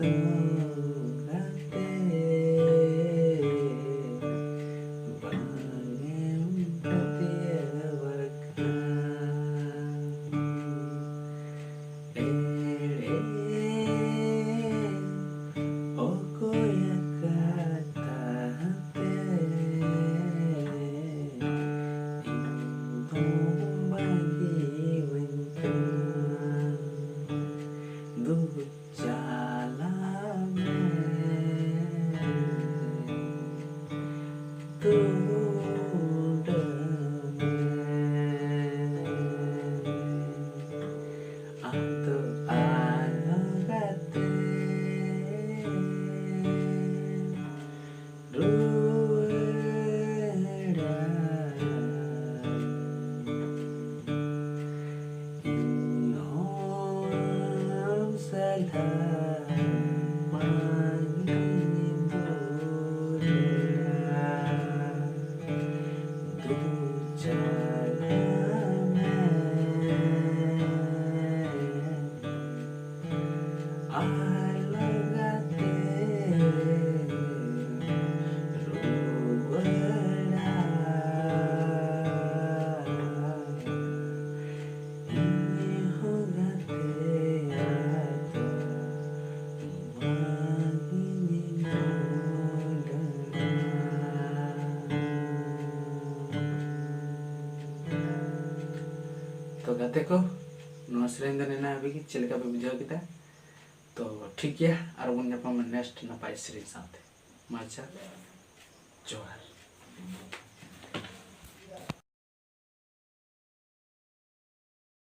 तो गाते bangun tiada berkah Oko ya kata Intung bagi wengkang Duh jalan Atau anagate Rueda Inhom salah तो गाते को नवा सेरेन दे ना अभी चलका पे बुझाव किता तो ठीक है और बन नेक्स्ट नपाय सीरीज साथे माचा जोहार।